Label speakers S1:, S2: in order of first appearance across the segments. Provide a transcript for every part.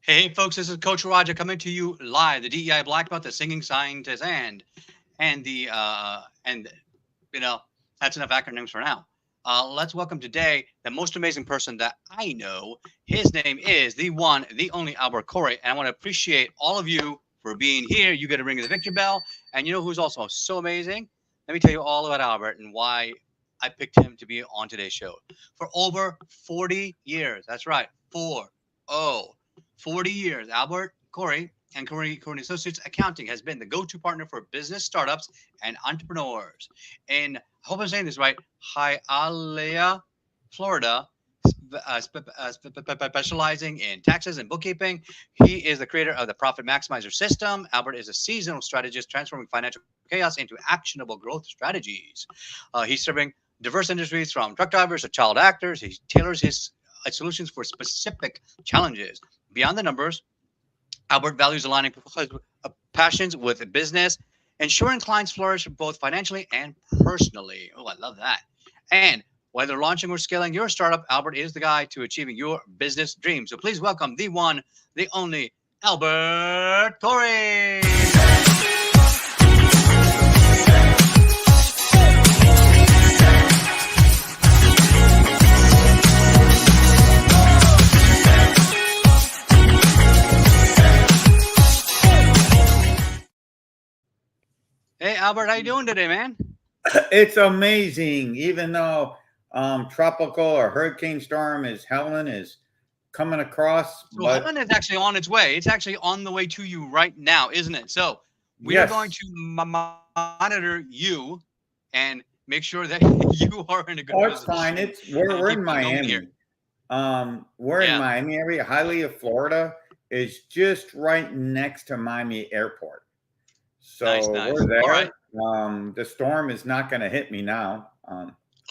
S1: Hey folks, this is Coach Roger coming to you live, the DEI Black Belt, the singing scientist, and you know that's enough acronyms for now. Let's welcome today the most amazing person that I know. His name is the one, the only Albert Corey, and I want to appreciate all of you for being here. You get to ring the victory bell, and you know who's also so amazing? Let me tell you all about Albert and why I picked him to be on today's show. For over 40 years, that's right, 40 years, Albert Corey and Corey Associates Accounting has been the go-to partner for business startups and entrepreneurs. In, I hope I'm saying this right, Hialeah, Florida, specializing in taxes and bookkeeping. He is the creator of the Profit Maximizer system. Albert is a seasonal strategist transforming financial chaos into actionable growth strategies. He's serving diverse industries from truck drivers to child actors. He tailors his solutions for specific challenges. Beyond the numbers, Albert values aligning passions with business, ensuring clients flourish both financially and personally. Oh, I love that. And whether launching or scaling your startup, Albert is the guy to achieving your business dreams. So please welcome the one, the only Albert Corey. Hey Albert, how you doing today, man?
S2: It's amazing, even though tropical or hurricane storm is Helen is coming across,
S1: So
S2: but
S1: Helen is actually on its way. It's actually on the way to you right now, isn't it? So we are going
S2: yes.
S1: to monitor you and make sure that you are in a good
S2: Oh, it's fine.
S1: position
S2: It's
S1: and
S2: we're
S1: keep
S2: in
S1: you going here.
S2: Miami. We're in
S1: Yeah,
S2: Miami area. Hialeah, Florida is just right next to Miami Airport.
S1: nice,
S2: So
S1: nice.
S2: we're
S1: All right.
S2: there. The storm is not going to hit me now.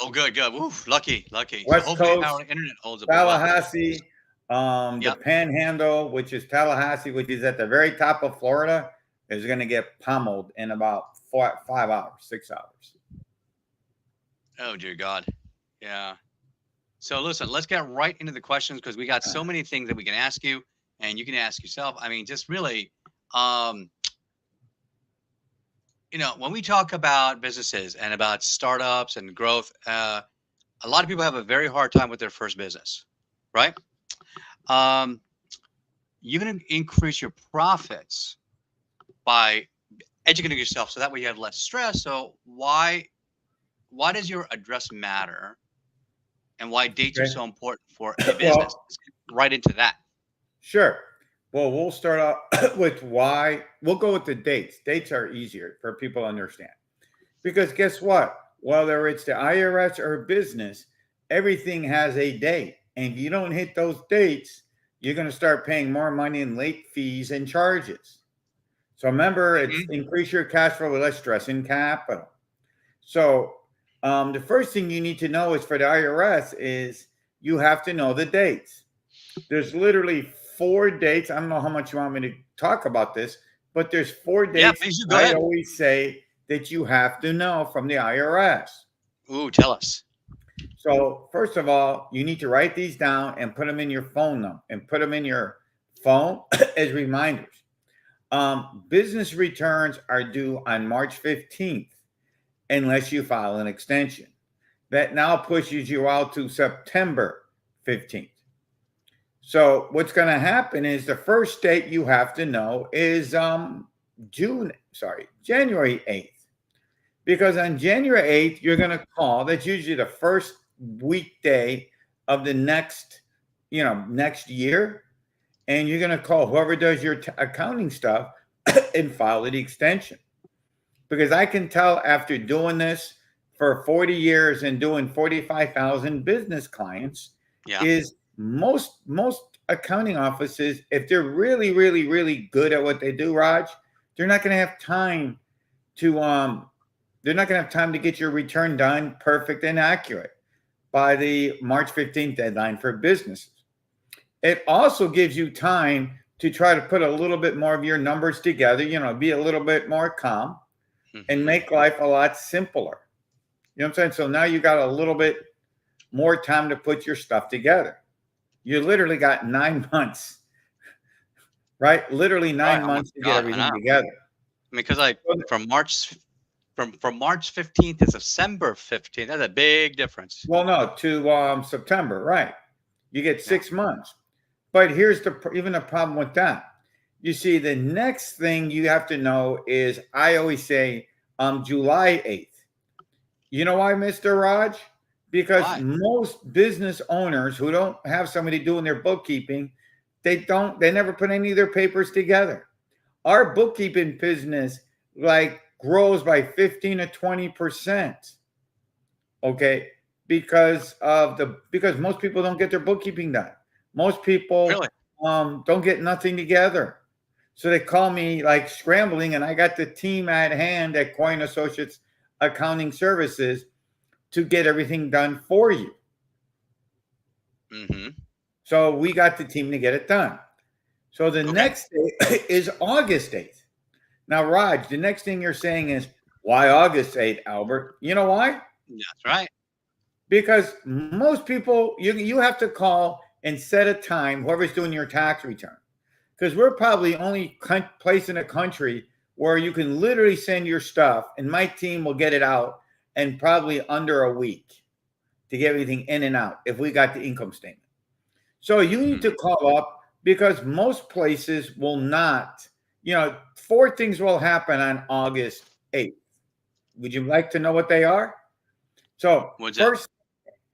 S1: Oh, good, good. Oof, lucky, lucky. So
S2: West
S1: hopefully our
S2: Coast,
S1: internet holds up as well.
S2: Tallahassee, the
S1: Yep.
S2: Panhandle, which is Tallahassee, which is at the very top of Florida, is going to get pummeled in about 5 hours, 6 hours.
S1: Oh dear God. Yeah. So listen, let's get right into the questions because we got so many things that we can ask you, and you can ask yourself. I mean, just really, um, when we talk about businesses and about startups and growth, a lot of people have a very hard time with their first business, right? Um, you're going to increase your profits by educating yourself, so that way you have less stress. So why does your address matter, and why dates are
S2: Okay.
S1: so important for a business?
S2: Well,
S1: Let's get right into that.
S2: sure. Well, we'll start out with why. We'll go with the dates. Dates are easier for people to understand. Because guess what? Whether it's the IRS or business, everything has a date. And if you don't hit those dates, you're going to start paying more money in late fees and charges. So remember, it's
S1: Hmm.
S2: increase your cash flow with less stress in capital. So the first thing you need to know is for the IRS is you have to know the dates. There's literally 4 dates. I don't know how much you want me to talk about this, but there's four
S1: Yeah,
S2: dates
S1: please do. Go
S2: I
S1: ahead.
S2: always say that you have to know from the IRS.
S1: Ooh, tell us.
S2: So first of all, you need to write these down and put them in your phone number and put them in your phone as reminders. Business returns are due on March 15th unless you file an extension. That now pushes you out to September 15th. So what's going to happen is the first date you have to know is January 8th. Because on January 8th, you're going to call. That's usually the first weekday of the next year. And you're going to call whoever does your accounting stuff and file the extension. Because I can tell after doing this for 40 years and doing 45,000 business clients
S1: Yeah.
S2: is most accounting offices, if they're really, really, really good at what they do, Raj, they're not going to have time to they're not going to have time to get your return done perfect and accurate by the March 15th deadline for businesses. It also gives you time to try to put a little bit more of your numbers together, be a little bit more calm and
S1: Hmm.
S2: make life a lot simpler. You know what I'm saying? So now you got a little bit more time to put your stuff together. You literally got 9 months right? Literally
S1: Right.
S2: nine
S1: Oh my
S2: months to get
S1: God. I
S2: everything
S1: know.
S2: together.
S1: Because like
S2: So
S1: from March 15th to December 15th, that's a big difference.
S2: well, no, to September, right? You get
S1: Yeah.
S2: 6 months. But here's even a problem with that. You see, the next thing you have to know is I always say July 8th. You know why, Mr. Raj? Because
S1: Why?
S2: most business owners who don't have somebody doing their bookkeeping, they never put any of their papers together. Our bookkeeping business like grows by 15 to 20%. Okay. Because most people don't get their bookkeeping done. Most people
S1: Really?
S2: don't get nothing together. So they call me like scrambling, and I got the team at hand at Coin Associates Accounting Services to get everything done for you.
S1: Mm-hmm.
S2: So we got the team to get it done. So the
S1: Okay.
S2: next day is August 8th. Now, Raj, the next thing you're saying is, why August 8th, Albert? You know why?
S1: That's right.
S2: Because most people, you have to call and set a time, whoever's doing your tax return. Because we're probably the only place in the country where you can literally send your stuff, and my team will get it out in probably under a week to get everything in and out if we got the income statement. So you need to
S1: Mm-hmm.
S2: call up because most places will not, four things will happen on August 8th. Would you like to know what they are? So,
S1: What's that?
S2: first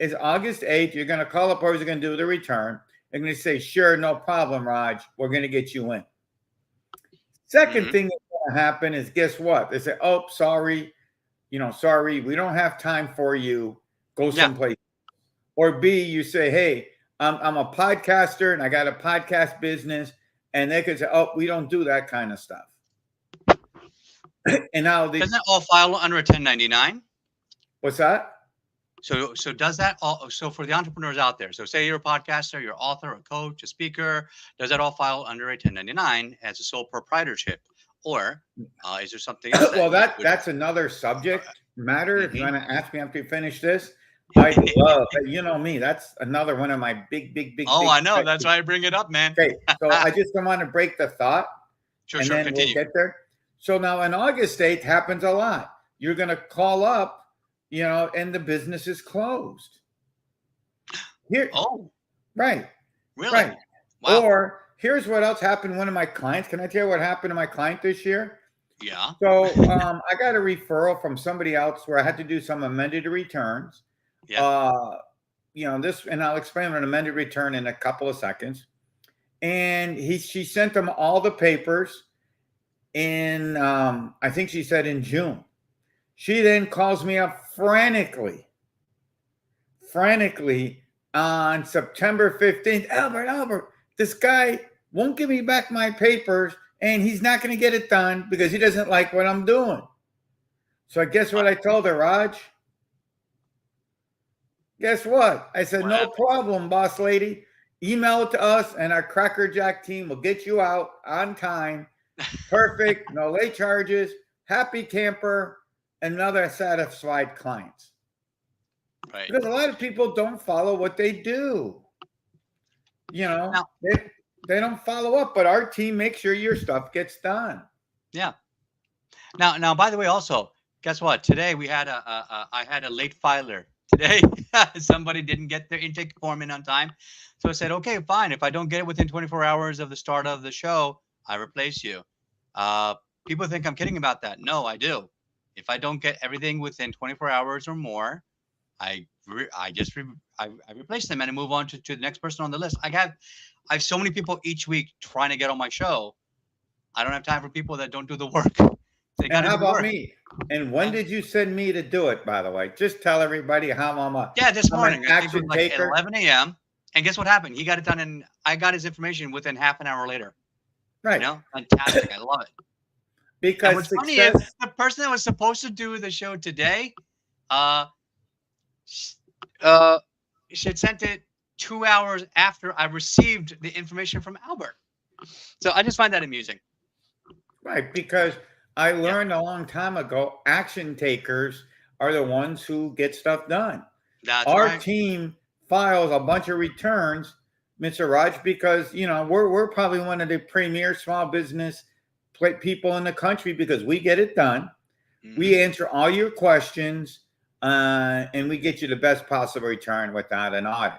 S2: is August 8th. You're going to call up whoever's going to do the return. They're going to say, sure, no problem, Raj. We're going to get you in. Second
S1: Mm-hmm.
S2: thing that's going to happen is guess what? They say, oh, sorry, sorry, we don't have time for you. Go
S1: Yeah.
S2: someplace. Or B, you say, hey, I'm a podcaster and I got a podcast business. And they could say, oh, we don't do that kind of stuff. And now
S1: Doesn't that all file under a 1099?
S2: what's that?
S1: So does that all? So for the entrepreneurs out there, so say you're a podcaster, you're an author, a coach, a speaker, does that all file under a 1099 as a sole proprietorship, or is there something else
S2: Well,
S1: that you would?
S2: that's another subject matter. If you
S1: Mm-hmm.
S2: want to ask me after you finish this, I love, you know me. That's another one of my big, big, big,
S1: Oh,
S2: big.
S1: I know. That's why I bring it up, man.
S2: Okay, so I just don't want to break the thought,
S1: Sure,
S2: and
S1: sure.
S2: then we'll
S1: Continue.
S2: get there. So now in August 8th happens a lot. You're going to call up, and the business is closed. Here,
S1: Oh,
S2: right,
S1: really?
S2: right.
S1: Wow.
S2: Or here's what else happened to one of my clients. Can I tell you what happened to my client this year?
S1: Yeah.
S2: So I got a referral from somebody else where I had to do some amended returns.
S1: Yeah.
S2: This, and I'll explain an amended return in a couple of seconds. And she sent them all the papers in, I think she said in June. She then calls me up frantically on September 15th. Albert, this guy won't give me back my papers and he's not going to get it done because he doesn't like what I'm doing. So I guess what I told her, Raj? Guess what? I said,
S1: What
S2: no
S1: happened?
S2: problem, boss lady. Email it to us and our Cracker Jack team will get you out on time. Perfect. No late charges. Happy camper. Another satisfied clients.
S1: Right.
S2: Because a lot of people don't follow what they do.
S1: Now,
S2: They don't follow up, but our team makes sure your stuff gets done.
S1: yeah. Now, by the way, also, guess what? Today we had I had a late filer. Today, somebody didn't get their intake form in on time, so I said, okay, fine. If I don't get it within 24 hours of the start of the show, I replace you. People think I'm kidding about that. No, I do. If I don't get everything within 24 hours or more, I replace them and I move on to the next person on the list. I have so many people each week trying to get on my show. I don't have time for people that don't do the work. They got
S2: And
S1: to
S2: how
S1: do the
S2: about
S1: work.
S2: me? And when did you send me to do it, by the way? Just tell everybody how
S1: Yeah, this
S2: I'm
S1: morning.
S2: an
S1: I think it was
S2: action
S1: like
S2: taker.
S1: 11 a.m. And guess what happened? He got it done, and I got his information within half an hour later.
S2: Right.
S1: Fantastic. I love it. And
S2: Because
S1: what's funny is the person that was supposed to do the show today, uh, she had sent it 2 hours after I received the information from Albert. So I just find that amusing.
S2: Right, because I
S1: Yeah,
S2: learned a long time ago, action takers are the ones who get stuff done.
S1: that's
S2: Our
S1: right.
S2: team files a bunch of returns, Mr. Raj, because we're probably one of the premier small business people in the country because we get it done.
S1: Hmm.
S2: We answer all your questions, and we get you the best possible return without an audit.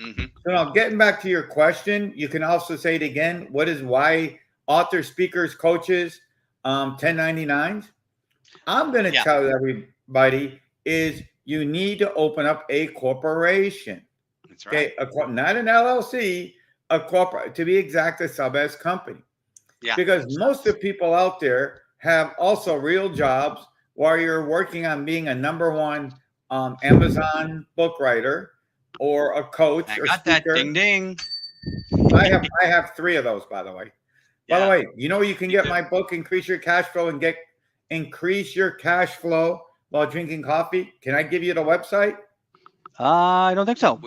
S1: Hmm.
S2: So now, getting back to your question, you can also say it again. What is why authors, speakers, coaches, 1099s? I'm going to
S1: Yeah,
S2: tell everybody is you need to open up a corporation.
S1: that's right.
S2: Okay, not an LLC, a corporate, to be exact, a sub S company.
S1: Yeah,
S2: Because
S1: makes
S2: most of
S1: sense.
S2: the people out there have also real jobs while you're working on being a number one Amazon book writer or a coach
S1: I
S2: or
S1: got that.
S2: speaker.
S1: Ding ding.
S2: I have three of those, by the way. By the
S1: Yeah,
S2: way, you can
S1: me
S2: get
S1: too.
S2: my book, Increase Your Cash Flow, and increase your cash flow while drinking coffee. Can I give you the website?
S1: I don't think so.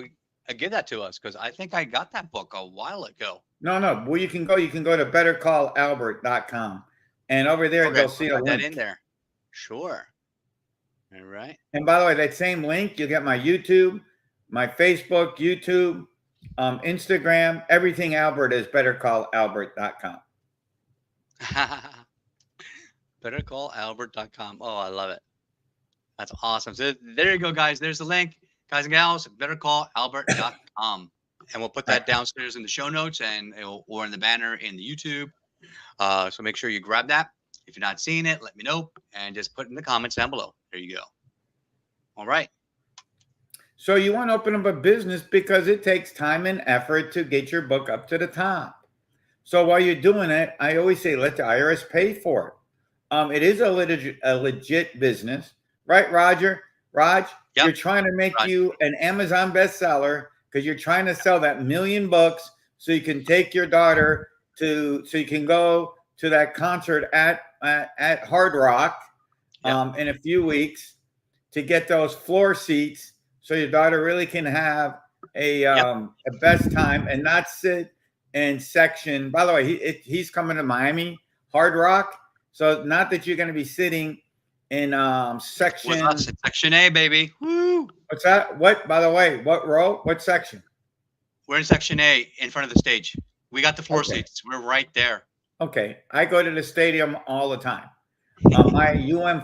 S1: Give that to us because I think I got that book a while ago.
S2: No, no. Well, you can go to bettercallalbert.com, and over there
S1: Okay,
S2: they'll
S1: so
S2: see a
S1: add that in
S2: link.
S1: there. Sure. All right.
S2: And by the way, that same link, you'll get my YouTube, my Facebook, YouTube, Instagram, everything Albert is bettercallalbert.com.
S1: BetterCallAlbert.com. Oh, I love it. That's awesome. So there you go, guys. There's the link. Guys and gals, bettercallalbert.com. And we'll put
S2: All right.
S1: that downstairs in the show notes or in the banner in the YouTube. So make sure you grab that. If you're not seeing it, let me know and just put in the comments down below. There you go. All right.
S2: So you want to open up a business because it takes time and effort to get your book up to the top. So while you're doing it, I always say let the IRS pay for it. It is a legit business, right, Roger? Raj,
S1: Yep.
S2: you're trying to make
S1: Right.
S2: you an Amazon bestseller because you're trying to sell that million books so you can take your daughter so you can go to that concert at Hard Rock
S1: Yep.
S2: in a few weeks to get those floor seats so your daughter really can have
S1: Yep.
S2: a best time and not sit in section. By the way, he's coming to Miami Hard Rock, so not that you're going to be sitting in
S1: With us,
S2: section.
S1: it's Section A, baby. Woo!
S2: What's that? What? By the way, what row? What section?
S1: We're in Section A in front of the stage. We got the floor
S2: Okay.
S1: seats. We're right there.
S2: Okay. I go to the stadium all the time. My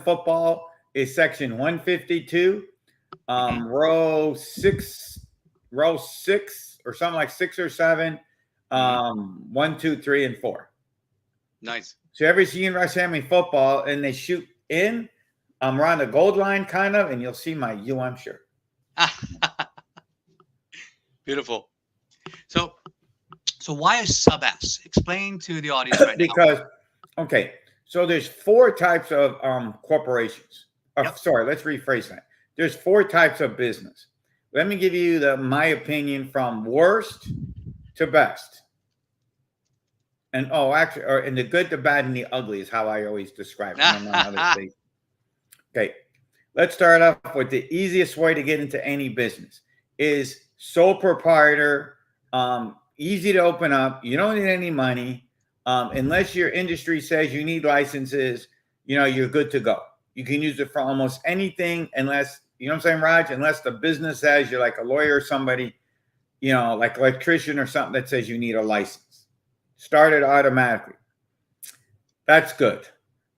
S2: football is section 152,
S1: Mhm.
S2: row six or something like 6 or 7,
S1: Mhm.
S2: 1, 2, 3, and 4.
S1: Nice.
S2: So every seen West Hammy football and they shoot in, I'm around the gold line kind of, and you'll see my shirt.
S1: Beautiful. So, why is sub S? Explain to the audience right now.
S2: Because okay, so there's 4 types of corporations.
S1: Yep.
S2: Sorry, let's rephrase that. There's 4 types of business. Let me give you my opinion from worst to best. And actually, or in the good, the bad, and the ugly is how I always describe it. I don't know how they say. Okay, let's start off with the easiest way to get into any business is sole proprietor. Easy to open up. You don't need any money unless your industry says you need licenses. You're good to go. You can use it for almost anything, unless you know what I'm saying, Raj. Unless the business says you're like a lawyer or somebody, like electrician or something that says you need a license. Start it automatically. That's good.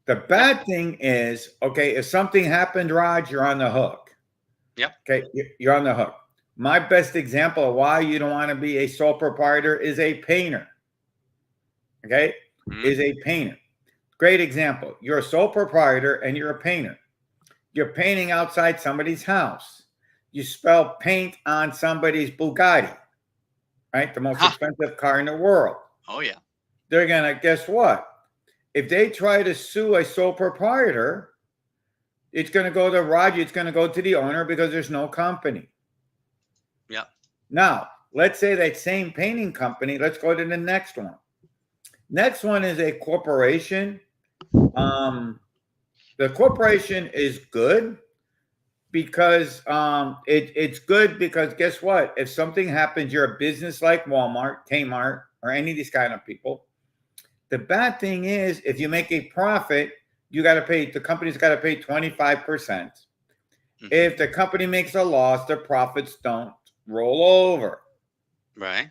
S2: The bad thing is, okay, if something happened, Raj, you're on the hook.
S1: Yep.
S2: Okay, you're on the hook. My best example of why you don't want to be a sole proprietor is a painter. Okay, is a painter. Great example. You're a sole proprietor and you're a painter. You're painting outside somebody's house. You spell paint on somebody's Bugatti, right? The most expensive car in the world.
S1: Oh, yeah.
S2: They're going to, guess what? If they try to sue a sole proprietor, it's going to go to Roger. It's going to go to the owner because there's no company.
S1: Yep.
S2: Now, let's say that same painting company, let's go to the next one. Next one is a corporation. The corporation is good because it's good because guess what? If something happens, you're a business like Walmart, Kmart, or any of these kind of people. The bad thing is if you make a profit, the company's got to pay 25%. If the company makes a loss, the profits don't roll over.
S1: Right.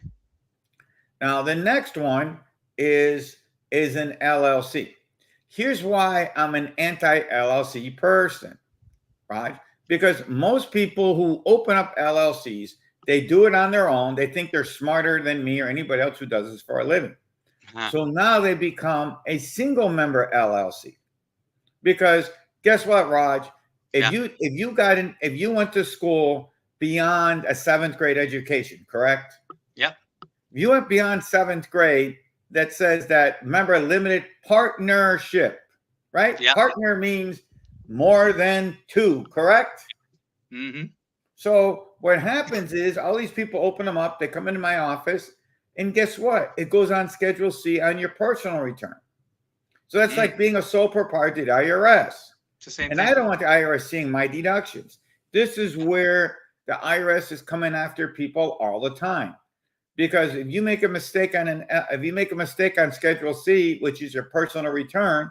S2: Now, the next one is an LLC. Here's why I'm an anti-LLC person, right? Because most people who open up LLCs, they do it on their own. They think they're smarter than me or anybody else who does this for a living.
S1: Huh.
S2: So now they become a single member LLC. Because guess what, Raj?
S1: Yeah.
S2: If you went to school beyond a seventh grade education, correct?
S1: Yep.
S2: If you went beyond seventh grade, that says that, remember, limited partnership, right?
S1: Yep.
S2: Partner means more than two, correct?
S1: Mm-hmm.
S2: So what happens is all these people open them up, they come into my office, and guess what? It goes on Schedule C on your personal return. So that's like being a sole proprietor to the IRS.
S1: It's the same
S2: And
S1: thing.
S2: I don't want the IRS seeing my deductions. This is where the IRS is coming after people all the time. Because if you make a mistake on Schedule C, which is your personal return,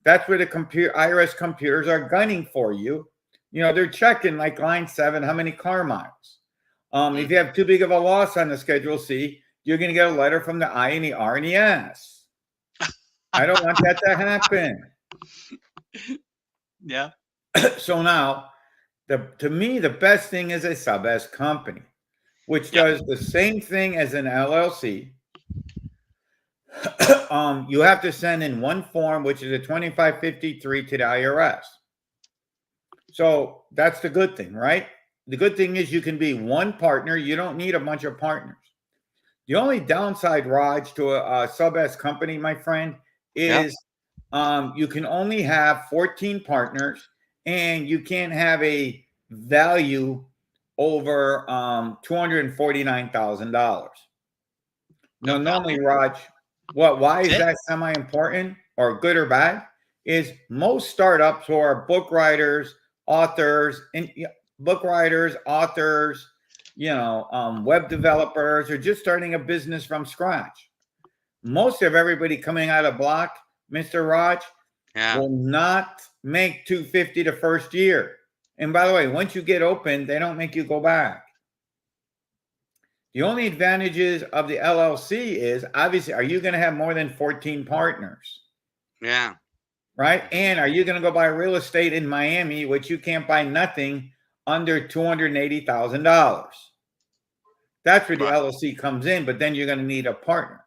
S2: that's where the IRS computers are gunning for you. You know, they're checking like line 7, how many car miles. If you have too big of a loss on the Schedule C, you're going to get a letter from the I and the R and the S. I don't want that to happen.
S1: Yeah.
S2: So now, to me, the best thing is a sub S company, which does the same thing as an LLC. You have to send in one form, which is a 2553 to the IRS. So that's the good thing, right? The good thing is you can be one partner. You don't need a bunch of partners. The only downside, Raj, to a sub S company, my friend, is you can only have 14 partners and you can't have a value over $249,000. No, normally, Raj, why is that semi-important or good or bad? Is most startups who are book writers, authors, web developers, or just starting a business from scratch. Most of everybody coming out of block, Mr. Raj, will not make 250 the first year. And by the way, once you get open, they don't make you go back. The only advantages of the LLC is, obviously, are you going to have more than 14 partners?
S1: Yeah.
S2: Right? And are you going to go buy real estate in Miami, which you can't buy nothing under $280,000? That's where the LLC comes in, but then you're going to need a partner.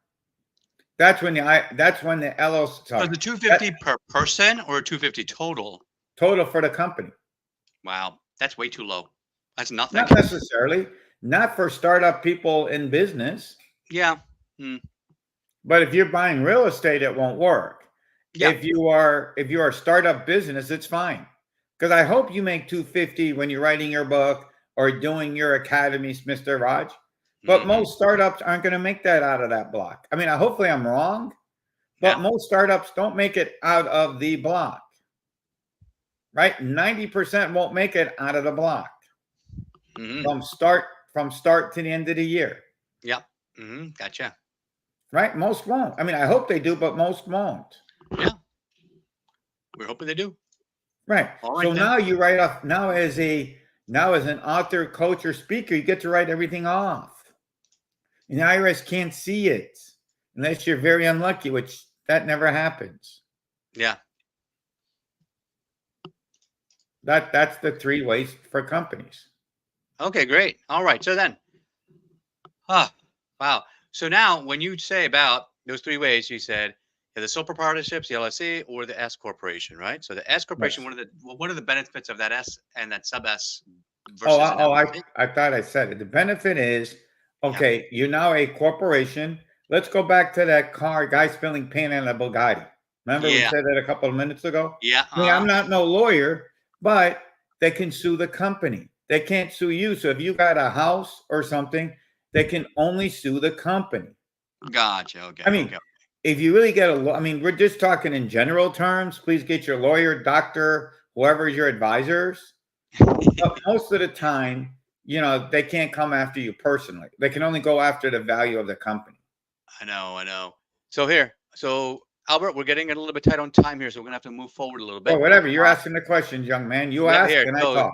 S2: That's when the LLC.
S1: So the 250 per person or 250 total?
S2: Total for the company.
S1: Wow, that's way too low. That's nothing.
S2: Not necessarily. Not for startup people in business.
S1: Yeah.
S2: But if you're buying real estate, it won't work. Yeah. If you are a startup business, it's fine. Because I hope you make 250 when you're writing your book or doing your academies, Mr. Raj. But most startups aren't going to make that out of that block. I mean, hopefully I'm wrong, but most startups don't make it out of the block. Right? 90% won't make it out of the block from start to the end of the year.
S1: Yep. Gotcha.
S2: Right? Most won't. I mean, I hope they do, but most won't.
S1: Yeah. We're hoping they do.
S2: Right. So now you write off. Now as an author, coach, or speaker, you get to write everything off. And the IRS can't see it unless you're very unlucky, which that never happens.
S1: Yeah.
S2: That's the 3 ways for companies.
S1: Okay, great. All right. So then, wow. So now when you say about those 3 ways, you said the sole proprietorships, the LLC, or the S corporation, right? So the S corporation, what are the benefits of that S and that sub S versus
S2: I thought I said it. The benefit is, okay, you're now a corporation. Let's go back to that guy spilling paint on a Bugatti. Remember we said that a couple of minutes ago?
S1: Yeah.
S2: I mean, I'm not no lawyer, but they can sue the company. They can't sue you. So if you got a house or something, they can only sue the company.
S1: Gotcha. Okay.
S2: I mean, if you really get we're just talking in general terms. Please get your lawyer, doctor, whoever is your advisors. But most of the time, they can't come after you personally. They can only go after the value of the company.
S1: I know. So Albert, we're getting a little bit tight on time here, so we're gonna have to move forward a little bit.
S2: Oh, whatever. You're asking the questions, young man. You ask and I talk.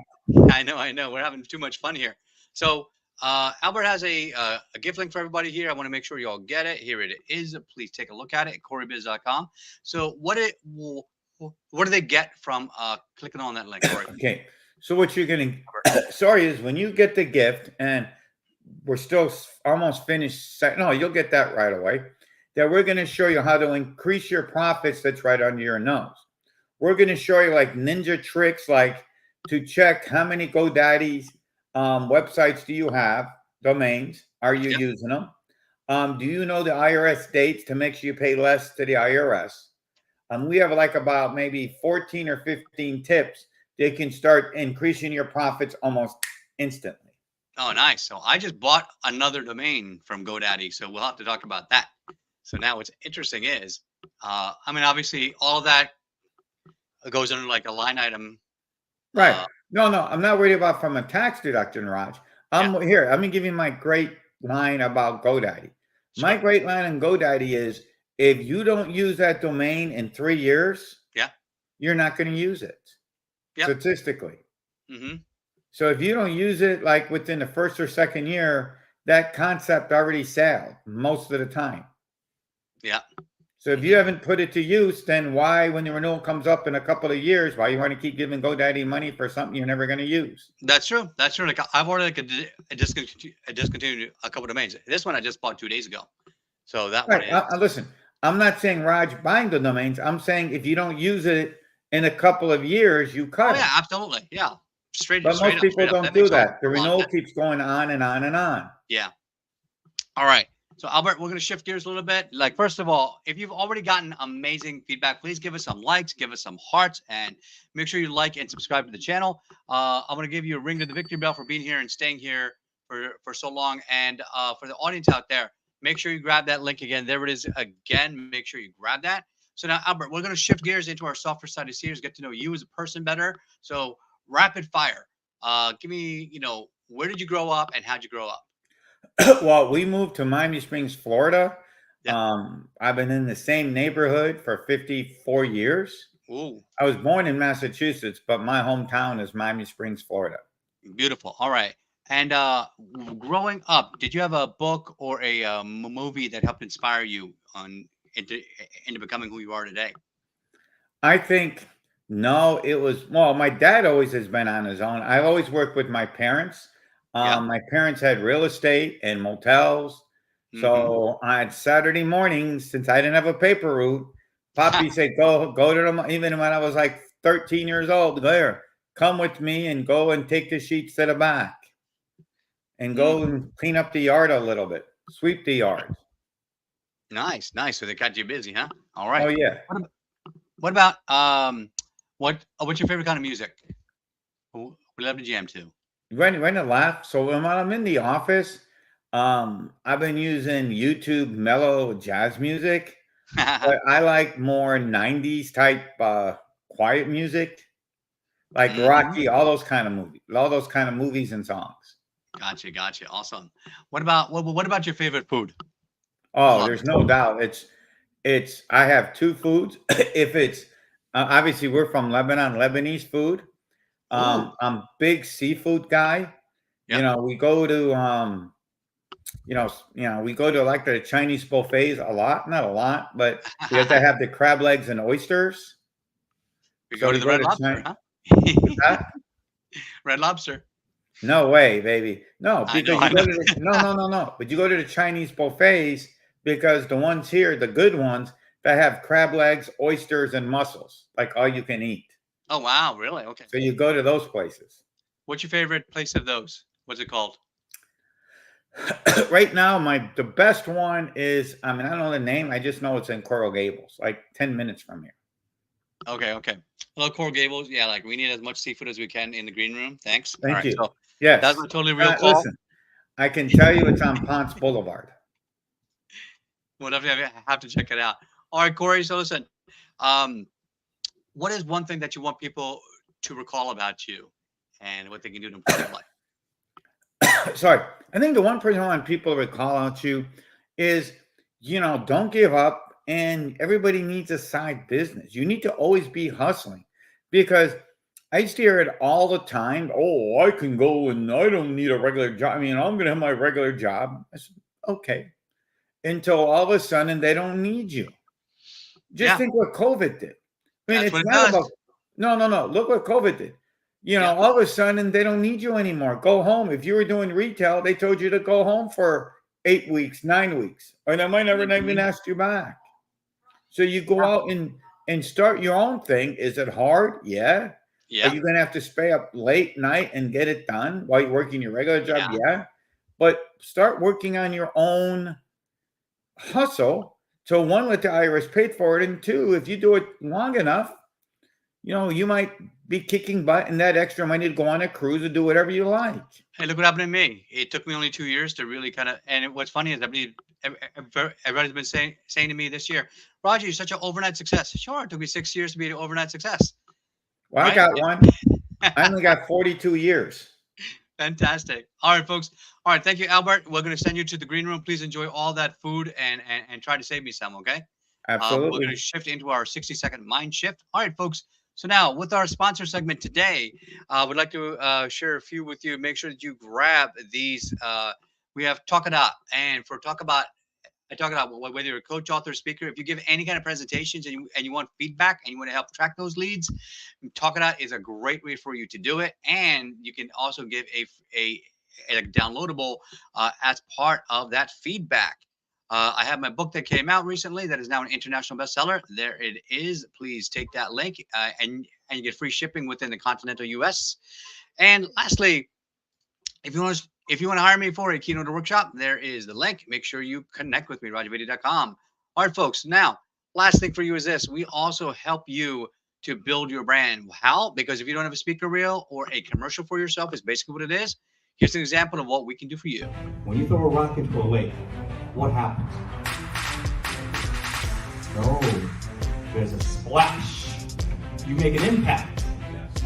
S1: I know. We're having too much fun here. So Albert has a gift link for everybody here. I want to make sure you all get it. Here it is. Please take a look at it at CoreyBiz.com. So what do they get from clicking on that link, Corey?
S2: Okay. So what you're getting, sorry, is when you get the gift, and we're still almost finished. No, you'll get that right away. That we're going to show you how to increase your profits. That's right under your nose. We're going to show you like ninja tricks, like to check how many GoDaddy's websites do you have, domains. Are you
S1: Yep.
S2: using them? Do you know the IRS dates to make sure you pay less to the IRS? We have like about maybe 14 or 15 tips. They can start increasing your profits almost instantly.
S1: Oh, nice. So I just bought another domain from GoDaddy, so we'll have to talk about that. So now what's interesting is, I mean, obviously all of that goes under like a line item.
S2: Right. No, I'm not worried about from a tax deduction, Raj.
S1: Yeah.
S2: Here. Let me give you my great line about GoDaddy. My
S1: Sure.
S2: great line on GoDaddy is if you don't use that domain in 3 years,
S1: Yeah.
S2: you're not going to use it
S1: Yep.
S2: statistically.
S1: Mm-hmm.
S2: So if you don't use it like within the first or second year, that concept already sailed most of the time.
S1: Yeah.
S2: So if you haven't put it to use, then why, when the renewal comes up in a couple of years, why you want to keep giving GoDaddy money for something you're never going to use?
S1: That's true. That's true. Like I've already discontinued a couple domains. This one I just bought 2 days ago. So that one
S2: Right.
S1: is.
S2: Listen, I'm not saying Raj buying the domains. I'm saying if you don't use it in a couple of years, you
S1: Oh
S2: cut
S1: yeah,
S2: it.
S1: absolutely. Yeah. Straight
S2: But
S1: straight
S2: most
S1: up,
S2: people
S1: straight up.
S2: don't
S1: That
S2: do
S1: makes
S2: that. The
S1: a lot of
S2: renewal
S1: sense.
S2: keeps going on and on and on.
S1: Yeah. All right. So Albert, we're going to shift gears a little bit. Like first of all, if you've already gotten amazing feedback, please give us some likes, give us some hearts, and make sure you like and subscribe to the channel. I'm going to give you a ring to the victory bell for being here and staying here for so long. And for the audience out there, make sure you grab that link again. There it is again. Make sure you grab that. So now, Albert, we're going to shift gears into our software side of series, get to know you as a person better. So rapid fire. Give me, where did you grow up and how'd you grow up?
S2: Well, we moved to Miami Springs, Florida.
S1: Yeah.
S2: I've been in the same neighborhood for 54 years.
S1: Ooh.
S2: I was born in Massachusetts, but my hometown is Miami Springs, Florida.
S1: Beautiful. All right. And growing up, did you have a book or a movie that helped inspire you on into becoming who you are today?
S2: I think no, it was well, my dad always has been on his own. I've always worked with my parents.
S1: Yeah.
S2: My parents had real estate and motels.
S1: Mm-hmm.
S2: So on Saturday mornings, since I didn't have a paper route, Poppy said, go to them. Even when I was like 13 years old, there, come with me and go and take the sheets to the back and go
S1: Mm.
S2: and clean up the yard a little bit, sweep the yard.
S1: Nice, nice. So they got you busy, huh? All
S2: Oh
S1: right.
S2: yeah.
S1: What about what's your favorite kind of music? We love to jam to.
S2: When to laugh. So when I'm in the office, I've been using YouTube mellow jazz music, but I like more 90s type quiet music, like
S1: Hmm.
S2: Rocky, all those kind of movies and songs.
S1: Gotcha, gotcha. Awesome. What about your favorite food?
S2: Oh,
S1: Love
S2: there's
S1: it.
S2: no doubt. It's I have two foods. If it's obviously we're from Lebanon, Lebanese food.
S1: Ooh,
S2: I'm big seafood guy.
S1: yeah.
S2: We go to we go to like the Chinese buffets a lot, not a lot, but because they have the crab legs and oysters.
S1: We
S2: So
S1: go to
S2: we
S1: the
S2: go
S1: Red
S2: to
S1: Lobster,
S2: China.
S1: huh?
S2: What's that?
S1: Red Lobster.
S2: No way, baby. No,
S1: I know,
S2: because
S1: I
S2: you go
S1: know.
S2: to no. But you go to the Chinese buffets because the ones here, the good ones, that have crab legs, oysters, and mussels, like all you can eat.
S1: Oh wow, really? Okay.
S2: So you go to those places.
S1: What's your favorite place of those? What's it called?
S2: Right now, the best one is, I mean, I don't know the name. I just know it's in Coral Gables, like 10 minutes from here.
S1: Okay, okay. Hello, Coral Gables. Yeah, like we need as much seafood as we can in the green room. Thanks. All
S2: Thank
S1: right.
S2: you.
S1: So that's
S2: Yes.
S1: a totally real call.
S2: Listen, I can tell you it's on Ponce Boulevard.
S1: We'll definitely have to check it out. All right, Corey. So listen, um, what is one thing that you want people to recall about you and what they can do to improve their life?
S2: Sorry. I think the one person I want people to recall out you is, don't give up. And everybody needs a side business. You need to always be hustling because I used to hear it all the time. Oh, I can go and I don't need a regular job. I mean, I'm going to have my regular job. I said, okay. Until all of a sudden they don't need you. Just
S1: Yeah,
S2: think what COVID did. I mean,
S1: that's
S2: it's
S1: what it
S2: not
S1: does.
S2: about, no, no, no. Look what COVID did.
S1: Yeah,
S2: All of a sudden they don't need you anymore. Go home. If you were doing retail, they told you to go home for 8 weeks, 9 weeks, or they might never even
S1: hmm
S2: ask you back. So you go
S1: yeah,
S2: out and start your own thing. Is it hard? Yeah. Are
S1: yeah,
S2: you going to have to stay up late night and get it done while you're working your regular job?
S1: yeah.
S2: Yeah. But start working on your own hustle. So one, let the IRS paid for it, and two, if you do it long enough, you might be kicking butt, and that extra money to go on a cruise or do whatever you like.
S1: Hey, look what happened to me. It took me only 2 years to really kind of. And what's funny is everybody's been saying to me this year, Roger, you're such an overnight success. Sure, it took me 6 years to be an overnight success,
S2: Well, I
S1: right?
S2: got one. I only got 42 years.
S1: Fantastic. All right, folks. All right, thank you, Albert. We're going to send you to the green room. Please enjoy all that food and try to save me some, okay? We're going to
S2: Absolutely.
S1: shift into our 60-second mind shift. All right, folks. So now, with our sponsor segment today, I would like to share a few with you. Make sure that you grab these. We have Talk It Up, and for Talk About, I talk about whether you're a coach, author, speaker. If you give any kind of presentations and you want feedback and you want to help track those leads, Talk It Out is a great way for you to do it. And you can also give a downloadable as part of that feedback. I have my book that came out recently that is now an international bestseller. There it is. Please take that link and you get free shipping within the continental US. And lastly, if you want to hire me for a keynote or workshop, there is the link. Make sure you connect with me, rogervaidya.com. All right, folks. Now, last thing for you is this. We also help you to build your brand. How? Because if you don't have a speaker reel or a commercial for yourself, is basically what it is. Here's an example of what we can do for you.
S3: When you throw a rock into a lake, what happens? No, there's a splash. You make an impact,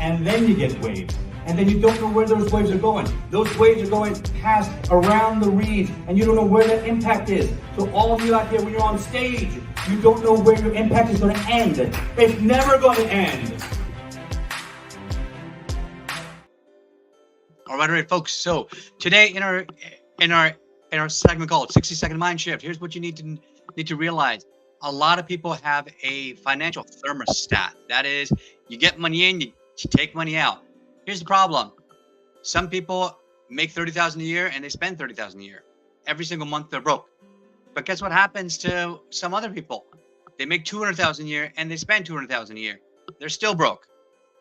S3: and then you get waves. And then you don't know where those waves are going. Those waves are going past around the reeds, and you don't know where that impact is. So all of you out there, when you're on stage, you don't know where your impact is going to end. It's never going to end.
S1: All right, folks. So today in our segment called 60-second mind shift, here's what you need to realize. A lot of people have a financial thermostat. That is, you get money in, you take money out. Here's the problem. Some people make $30,000 a year and they spend $30,000 a year. Every single month they're broke. But guess what happens to some other people? They make $200,000 a year and they spend $200,000 a year. They're still broke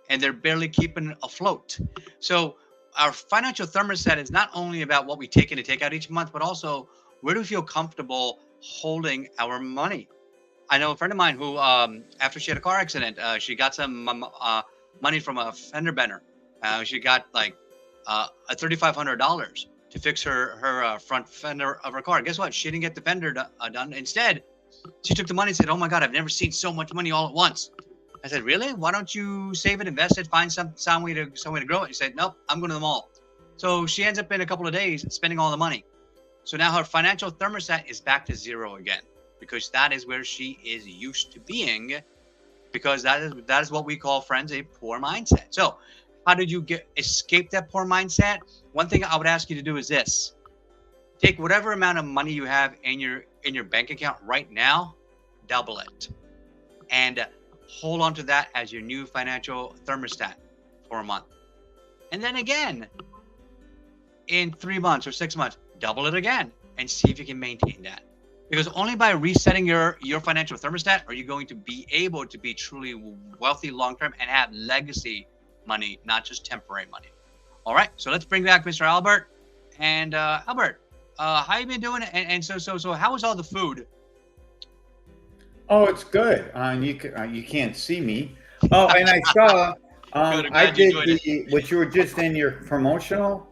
S1: and they're barely keeping afloat. So our financial thermostat is not only about what we take in and take out each month, but also where do we feel comfortable holding our money? I know a friend of mine who, after she had a car accident, she got some money from a fender bender. She got like $3,500 to fix her front fender of her car. Guess what? She didn't get the fender done. Instead, she took the money and said, "Oh my God, I've never seen so much money all at once." I said, "Really? Why don't you save it, invest it, find some way to grow it?" She said, "Nope, I'm going to the mall." So she ends up in a couple of days spending all the money. So now her financial thermostat is back to zero again, because that is where she is used to being, because that is what we call, friends, a poor mindset. So how did you escape that poor mindset? One thing I would ask you to do is this. Take whatever amount of money you have in your bank account right now, double it, and hold on to that as your new financial thermostat for a month. And then again, in 3 months or 6 months, double it again and see if you can maintain that. Because only by resetting your financial thermostat are you going to be able to be truly wealthy long-term and have legacy money, not just temporary money. All right, so let's bring back Mr. Albert. And Albert, how you been doing? And so how was all the food?
S2: Oh, it's good. You can't see me. Oh, and I saw.
S1: Good, I'm
S2: I
S1: glad you
S2: did
S1: enjoyed
S2: what you were just in your promotional.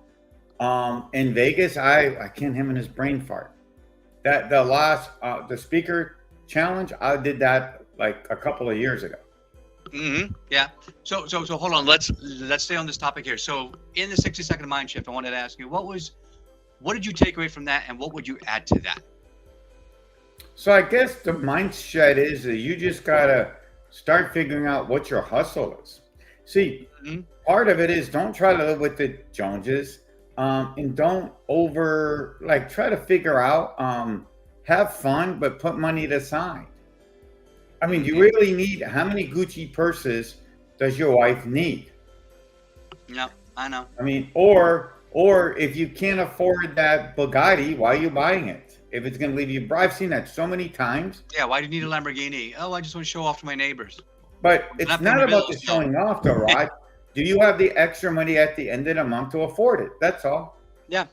S2: In Vegas, I can't him in his brain fart. That the last the speaker challenge, I did that like a couple of years ago.
S1: Yeah. So hold on. Let's stay on this topic here. So in the 60-second mind shift, I wanted to ask you, what did you take away from that, and what would you add to that?
S2: So I guess the mindset is that you just gotta start figuring out what your hustle is. See,
S1: Mhm.
S2: Part of it is don't try to live with the Joneses, and don't over like try to figure out, have fun, but put money aside. I mean, you
S1: Mhm.
S2: really need how many Gucci purses does your wife need?
S1: Yeah, I know.
S2: I mean, or if you can't afford that Bugatti, why are you buying it? If it's going to leave you, I've seen that so many times.
S1: Yeah, why do you need a Lamborghini? Oh, I just want to show off to my neighbors.
S2: But
S1: I'm
S2: it's
S1: not paying
S2: not
S1: the
S2: about the
S1: bills, so
S2: showing off, though, Rod. Do you have the extra money at the end of the month to afford it? That's all.
S1: yeah,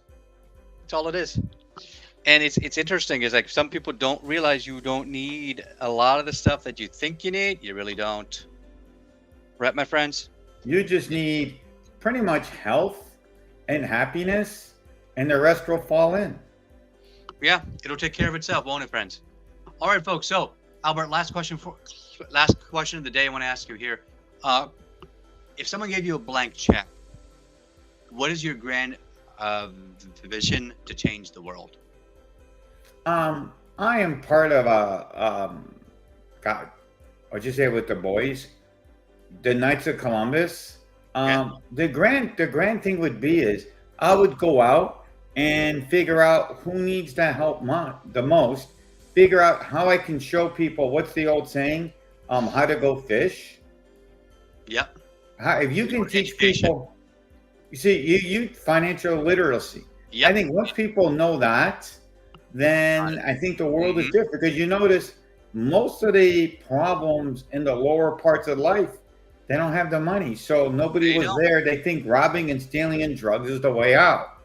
S1: that's all it is. And it's interesting. Is like some people don't realize you don't need a lot of the stuff that you think you need. You really don't, right, my friends?
S2: You just need pretty much health and happiness, and the rest will fall in.
S1: Yeah, it'll take care of itself, won't it, friends? All right, folks. So, Albert, last question of the day. I want to ask you here. Uh, if someone gave you a blank check, what is your grand vision to change the world?
S2: I am part of God, what'd you say with the boys? The Knights of Columbus.
S1: Yeah.
S2: The grand thing would be is I would go out and figure out who needs that help the most. Figure out how I can show people what's the old saying, how to go fish.
S1: Yep.
S2: If you can teach
S1: Education.
S2: people, you see, you financial literacy. I
S1: Yep.
S2: think once people know that, then I think the world is
S1: Hmm.
S2: different because you notice most of the problems in the lower parts of life, they don't have the money. So nobody
S1: There you
S2: was
S1: go.
S2: there. They think robbing and stealing and drugs is the way out.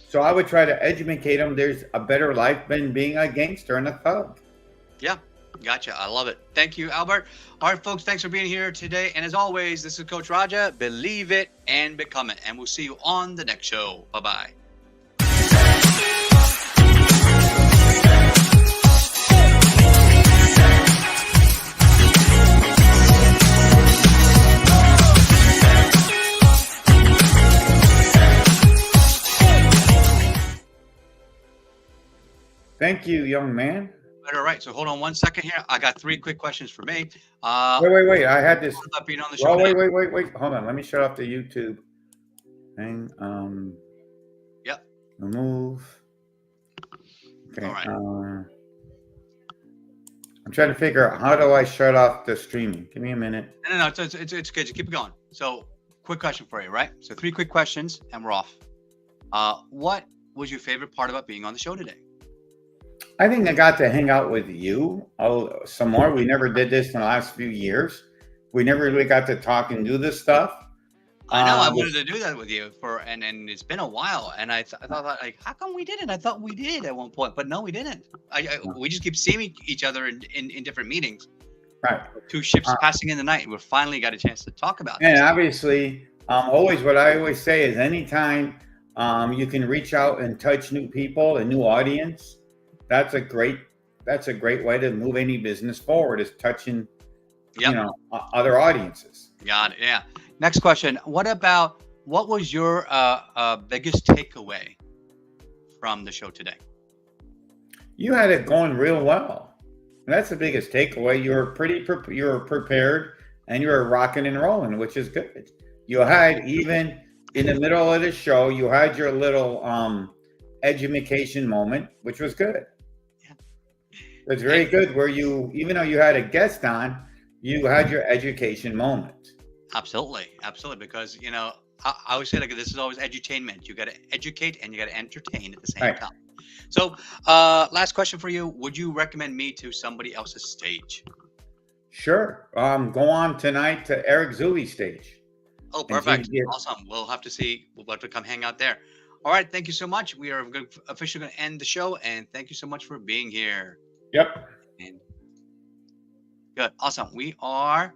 S2: So I would try to educate them there's a better life than being a gangster and a thug.
S1: Yeah. Gotcha. I love it. Thank you, Albert. All right, folks. Thanks for being here today. And as always, this is Coach Raja. Believe it and become it. And we'll see you on the next show. Bye bye.
S2: Thank you, young man.
S1: All right. So hold on 1 second here. I got 3 quick questions for me.
S2: Wait. I had this.
S1: What about being on the show
S2: Well,
S1: today?
S2: wait. Hold on. Let me shut off the YouTube thing.
S1: Yep.
S2: Remove. Okay.
S1: All right.
S2: I'm trying to figure out how do I shut off the streaming. Give me a minute.
S1: No. It's good. Just keep it going. So, quick question for you, right? So, 3 quick questions, and we're off. What was your favorite part about being on the show today?
S2: I think I got to hang out with you some more. We never did this in the last few years. We never really got to talk and do this stuff.
S1: I know I
S2: Uh,
S1: wanted to do that with you and it's been a while, and I thought like, how come we didn't? I thought we did at one point, but no, we didn't. We just keep seeing each other in different meetings.
S2: right.
S1: Two ships
S2: Uh,
S1: passing in the night. We finally got a chance to talk about
S2: And
S1: this.
S2: obviously, always what I always say is anytime you can reach out and touch new people, a new audience, that's a great way to move any business forward is touching,
S1: Yep,
S2: other audiences.
S1: got it. Yeah. Next question. What was your biggest takeaway from the show today?
S2: You had it going real well. And that's the biggest takeaway. You were you were prepared and you were rocking and rolling, which is good. You had even in the middle of the show, you had your little education moment, which was good.
S1: Yeah.
S2: It's very good where you, even though you had a guest on, you had your education moment.
S1: Absolutely, because I always say like this is always edutainment. You got to educate and you got to entertain at the same
S2: Right.
S1: time. So, last question for you: would you recommend me to somebody else's stage?
S2: Sure. Go on tonight to Eric Zuli's stage.
S1: Oh,
S2: And see if
S1: perfect,
S2: you get-
S1: awesome. We'll have to see. We'll have to come hang out there. All right, thank you so much. We are officially going to end the show, and thank you so much for being here.
S2: Yep.
S1: And good, awesome. We are